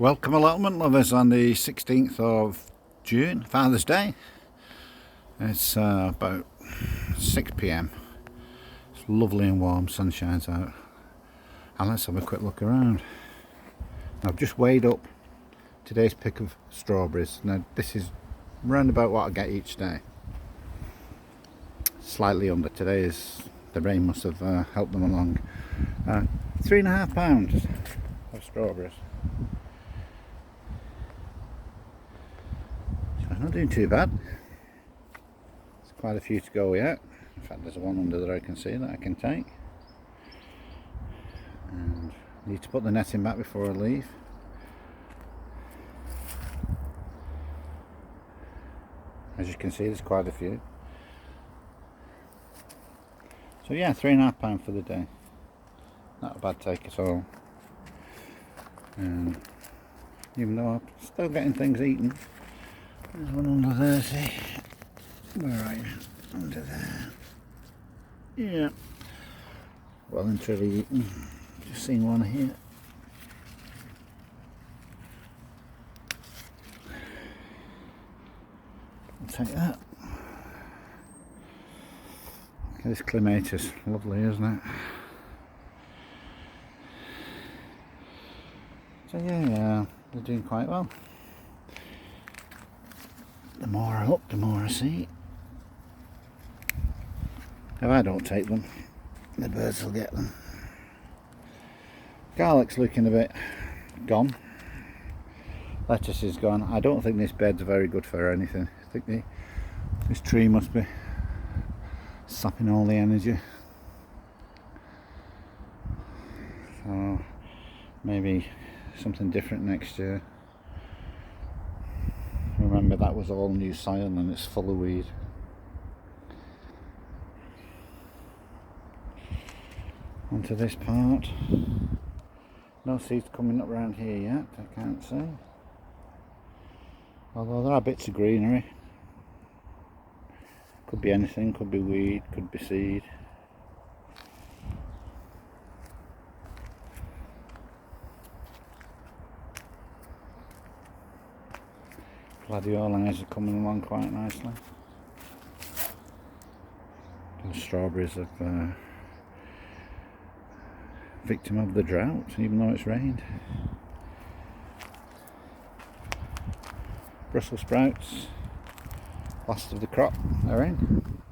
Welcome allotment lovers on the 16th of June, Father's Day. It's about 6 p.m. It's lovely and warm, sun shines out. And let's have a quick look around. I've just weighed up today's pick of strawberries. Now this is round about what I get each day. Slightly under. Today is, the rain must have helped them along. 3.5 pounds of strawberries. Not doing too bad. There's quite a few to go yet. In fact, there's one under there I can see that I can take. And need to put the netting back before I leave. As you can see, there's quite a few. So yeah, £3.5 for the day. Not a bad take at all. And even though I'm still getting things eaten. There's one under there, see? Where are you? Under there. Yeah. Well and truly eaten. Just seen one here. I'll take that. Look at this clematis. Lovely, isn't it? So yeah, they're doing quite well. The more I look, the more I see. If I don't take them, the birds will get them. Garlic's looking a bit gone. Lettuce is gone. I don't think this bed's very good for anything. I think this tree must be sapping all the energy. So maybe something different next year. Remember, that was all new soil and it's full of weed. Onto this part. No seeds coming up around here yet, I can't see. Although there are bits of greenery. Could be anything, could be weed, could be seed. Gladiolines are coming along quite nicely. The strawberries have victim of the drought, even though it's rained. Brussels sprouts, last of the crop, are in.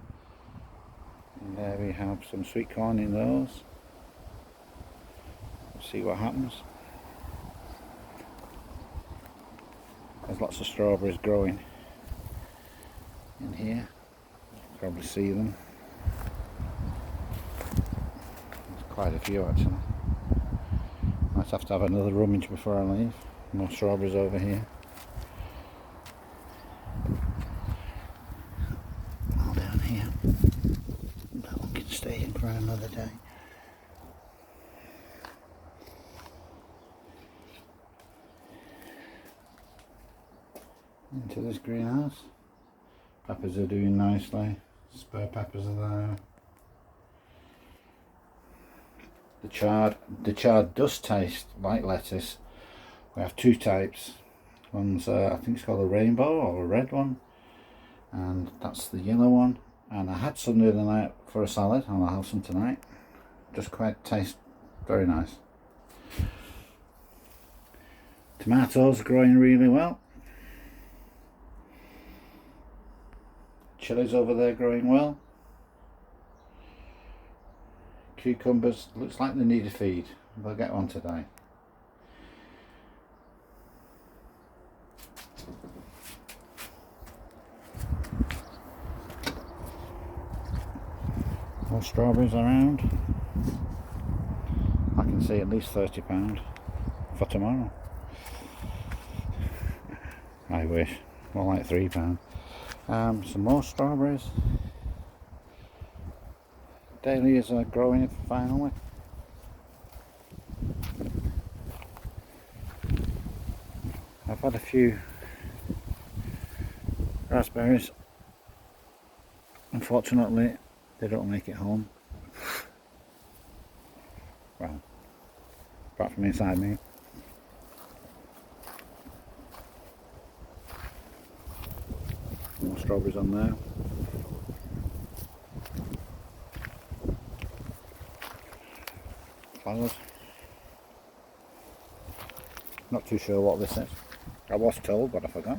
And there we have some sweet corn in those. Let's see what happens. There's lots of strawberries growing in here. You can probably see them. There's quite a few actually. Might have to have another rummage before I leave. More strawberries over here. All down here. That one can stay in for another day. Into this greenhouse. Peppers are doing nicely. Spur peppers are there. The chard does taste like lettuce. We have two types. One's I think it's called a rainbow or a red one, and that's the yellow one. And I had some the other night for a salad, and I'll have some tonight. Just quite taste very nice. Tomatoes are growing really well. Chilies over there growing well. Cucumbers, looks like they need a feed. They'll get one today. More strawberries around. I can see at least £30 for tomorrow. I wish. More like £3. Some more strawberries. Dahlias are growing finally. I've had a few raspberries. Unfortunately, they don't make it home. Well, apart from inside me. strawberries on there. Flowers. Not too sure what this is. I was told, but I forgot.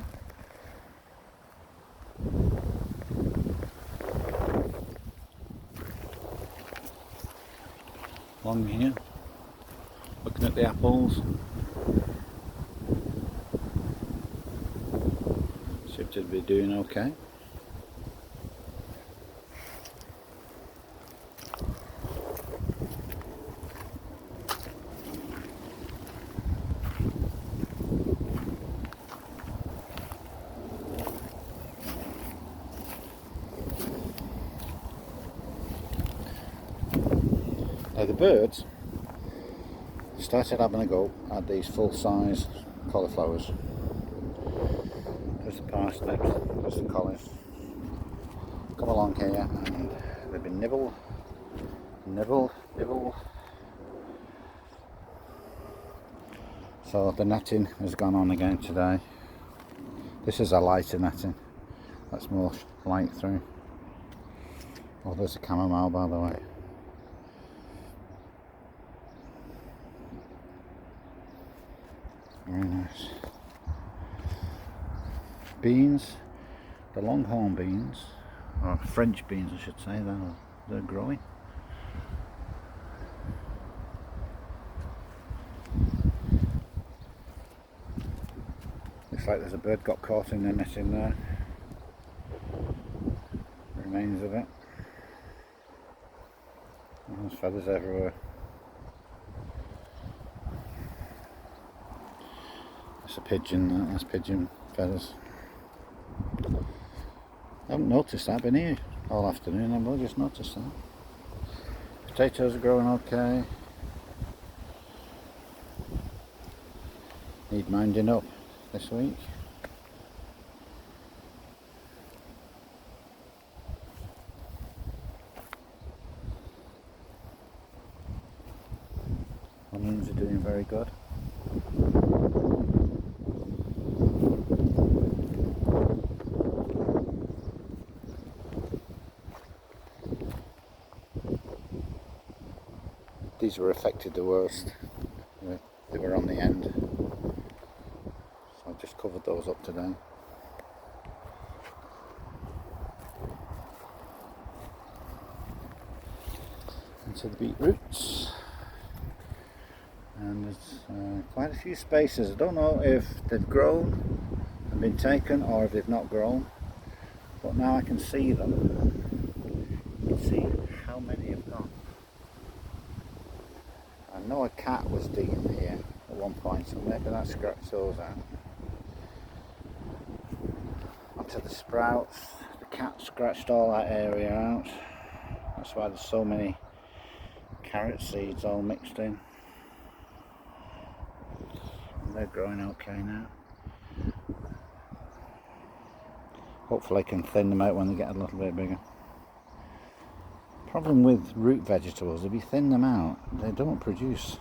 Along here, looking at the apples. Seem to be doing okay. Now the birds started having a go at these full-size cauliflowers. There's the parsnips, there's the collies. Come along here and they've been nibble. So the netting has gone on again today. This is a lighter netting, that's more light through. Oh, there's a chamomile, by the way. Very nice. Beans, the longhorn beans, or French beans I should say, they're growing. Looks like there's a bird got caught in the netting there. Remains of it. There's feathers everywhere. That's a pigeon, that's pigeon feathers. I haven't noticed that, I've been here all afternoon, I've only just noticed that. Potatoes are growing okay. Need minding up this week. Onions are doing very good. These were affected the worst. They were on the end. So I just covered those up today. Into the beetroots. And there's quite a few spaces. I don't know if they've grown and been taken or if they've not grown. But now I can see them. You can see how many have gone. I know a cat was digging here at one point, so maybe that scratched those out. Onto the sprouts, the cat scratched all that area out. That's why there's so many carrot seeds all mixed in. And they're growing okay now. Hopefully I can thin them out when they get a little bit bigger. Problem with root vegetables, if you thin them out, they don't produce.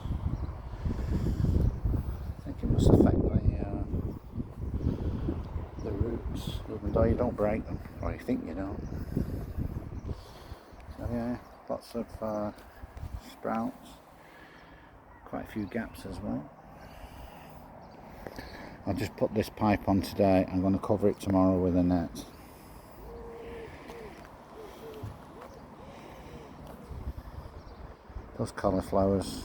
I think it must affect the roots, even though you don't break them, or you think you don't. So yeah, lots of sprouts, quite a few gaps as well. I'll just put this pipe on today, I'm going to cover it tomorrow with a net. Those cauliflowers,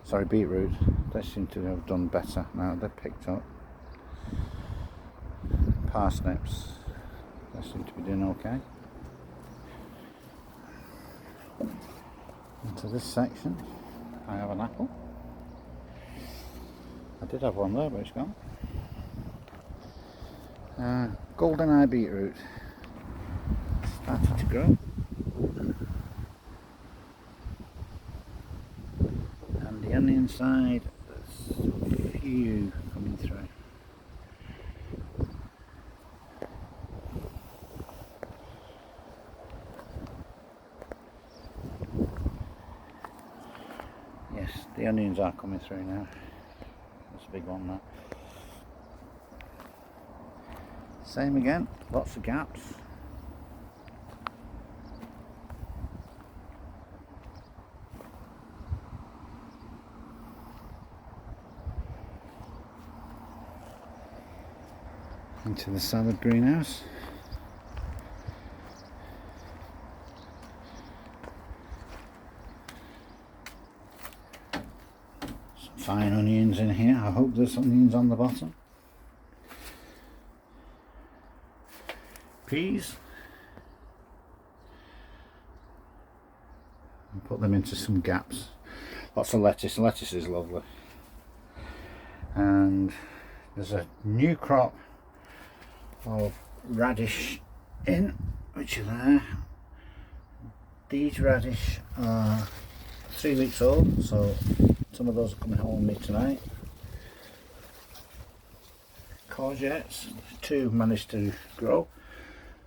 sorry, beetroot, they seem to have done better now, they're picked up. Parsnips, they seem to be doing okay. Into this section, I have an apple. I did have one there, but it's gone. Golden eye beetroot, started to grow. On the inside, there's a few coming through. Yes, the onions are coming through now. That's a big one now. Same again, lots of gaps. Into the salad greenhouse. Some fine onions in here. I hope there's onions on the bottom. Peas. And put them into some gaps. Lots of lettuce. Lettuce is lovely. And there's a new crop of radish in, which are there. These radish are 3 weeks old, so some of those are coming home with me tonight. Courgettes, 2 managed to grow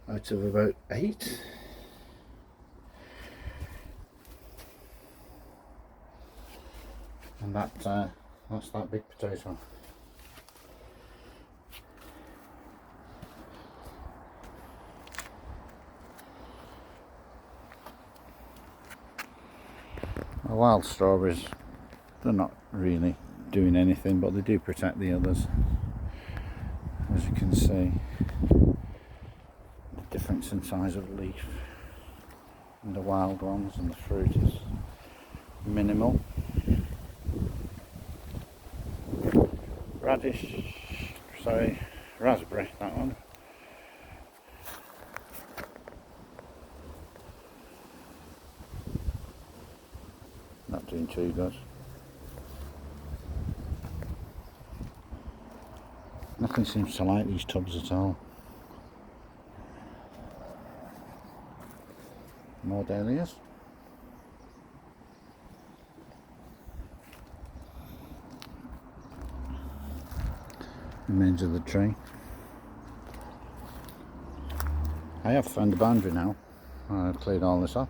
out of about 8. And that's that big potato. Wild strawberries, they're not really doing anything, but they do protect the others. As you can see, the difference in size of leaf and the wild ones, and the fruit is minimal. Raspberry, that one. Not doing too good. Nothing seems to like these tubs at all. More dahlias. Remains of the tree. I have found the boundary now. I've cleared all this up.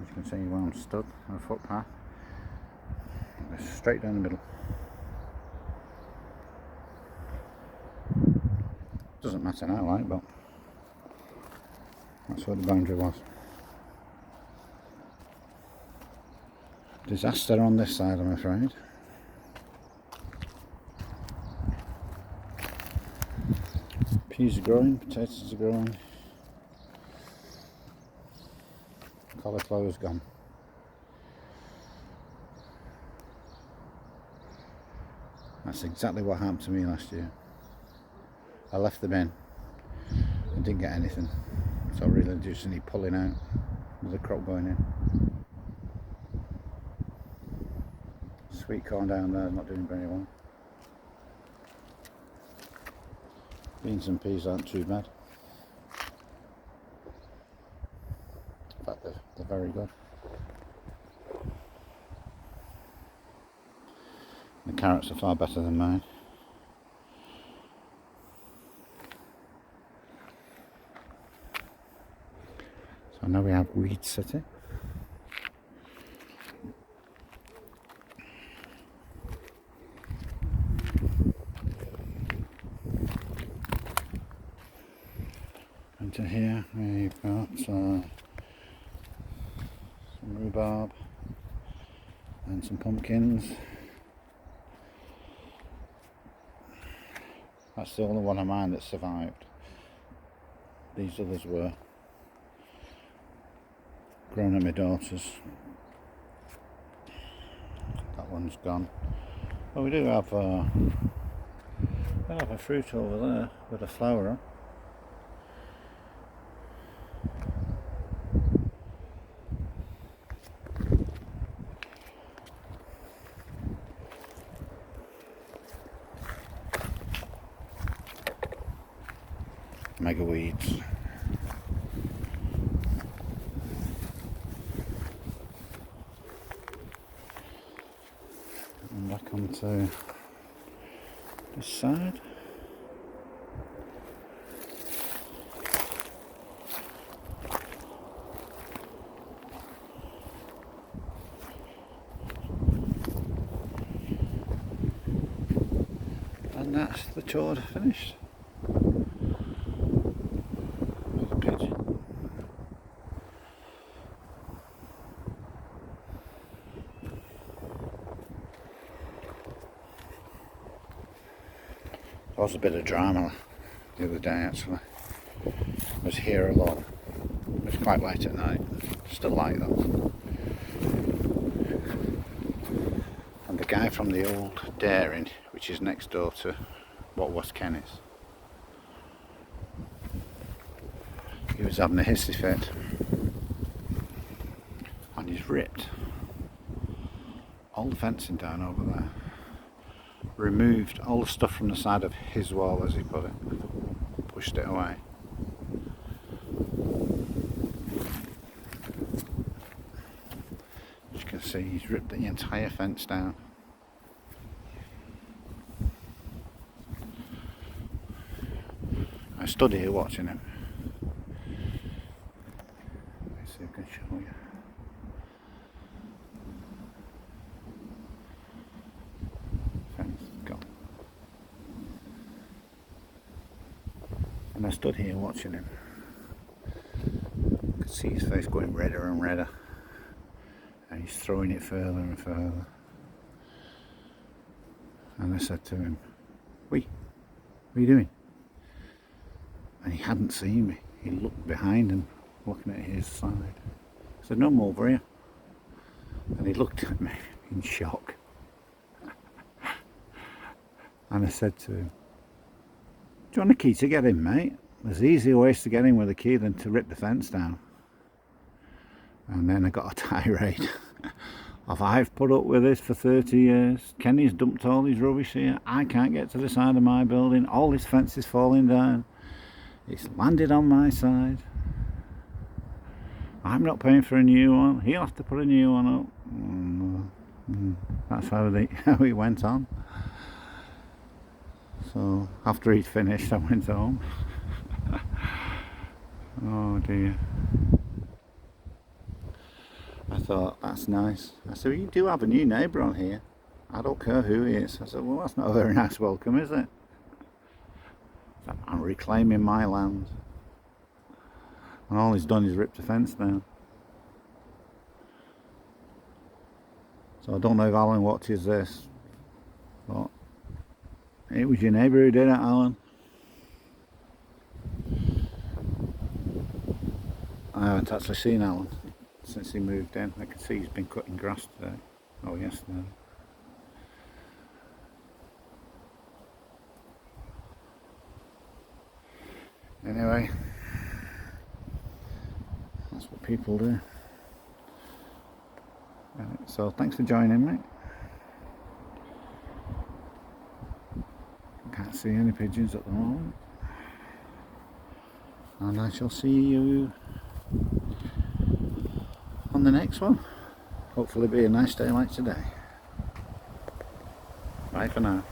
As you can see where I'm stood on a footpath. It's straight down the middle. Doesn't matter now, right, but that's what the boundary was. Disaster on this side, I'm afraid. Peas are growing, potatoes are growing. Cauliflower's gone. That's exactly what happened to me last year. I left them in and didn't get anything, so I really just need pulling out with the crop going in. Sweet corn down there is not doing very well. Beans and peas aren't too bad. In fact, they're very good. The carrots are far better than mine. So now we have Weed City. Into here we've got some rhubarb and some pumpkins. That's the only one of mine that survived. These others were grown at my daughter's. That one's gone. Well, we do have a fruit over there with a flower on. Mega weeds. And back onto this side. And that's the tour finished. Was a bit of drama the other day actually. I was here alone. It was quite late at night. Still like that. And the guy from the old dairy, which is next door to what was Kenny's, he was having a hissy fit. And he's ripped all the fencing down over there. Removed all the stuff from the side of his wall, as he put it. Pushed it away. As you can see, he's ripped the entire fence down. I stood here watching him. Let's see if I can show you. Fence gone. And I stood here watching him. I could see his face going redder and redder. And he's throwing it further and further. And I said to him, "Wait, what are you doing?" And he hadn't seen me. He looked behind him, looking at his side. I said, "No, I'm over here." And he looked at me in shock. And I said to him, "Do you want a key to get in, mate? There's easier ways to get in with a key than to rip the fence down." And then I got a tirade of, "I've put up with this for 30 years. Kenny's dumped all his rubbish here. I can't get to the side of my building. All this fence is falling down. It's landed on my side. I'm not paying for a new one. He'll have to put a new one up." That's how he went on. So after he'd finished, I went home. Oh dear. I thought, that's nice. I said, "Well, you do have a new neighbour on here. I don't care who he is." I said, "Well, that's not a very nice welcome, is it? I'm reclaiming my land. And all he's done is ripped the fence down." So I don't know if Alan watches this, but it was your neighbour who did it, Alan. I haven't actually seen Alan since he moved in. I can see he's been cutting grass today, or yesterday. Anyway, that's what people do. Right, so thanks for joining me. Can't see any pigeons at the moment. And I shall see you on the next one. Hopefully it'll be a nice day like today. Bye for now.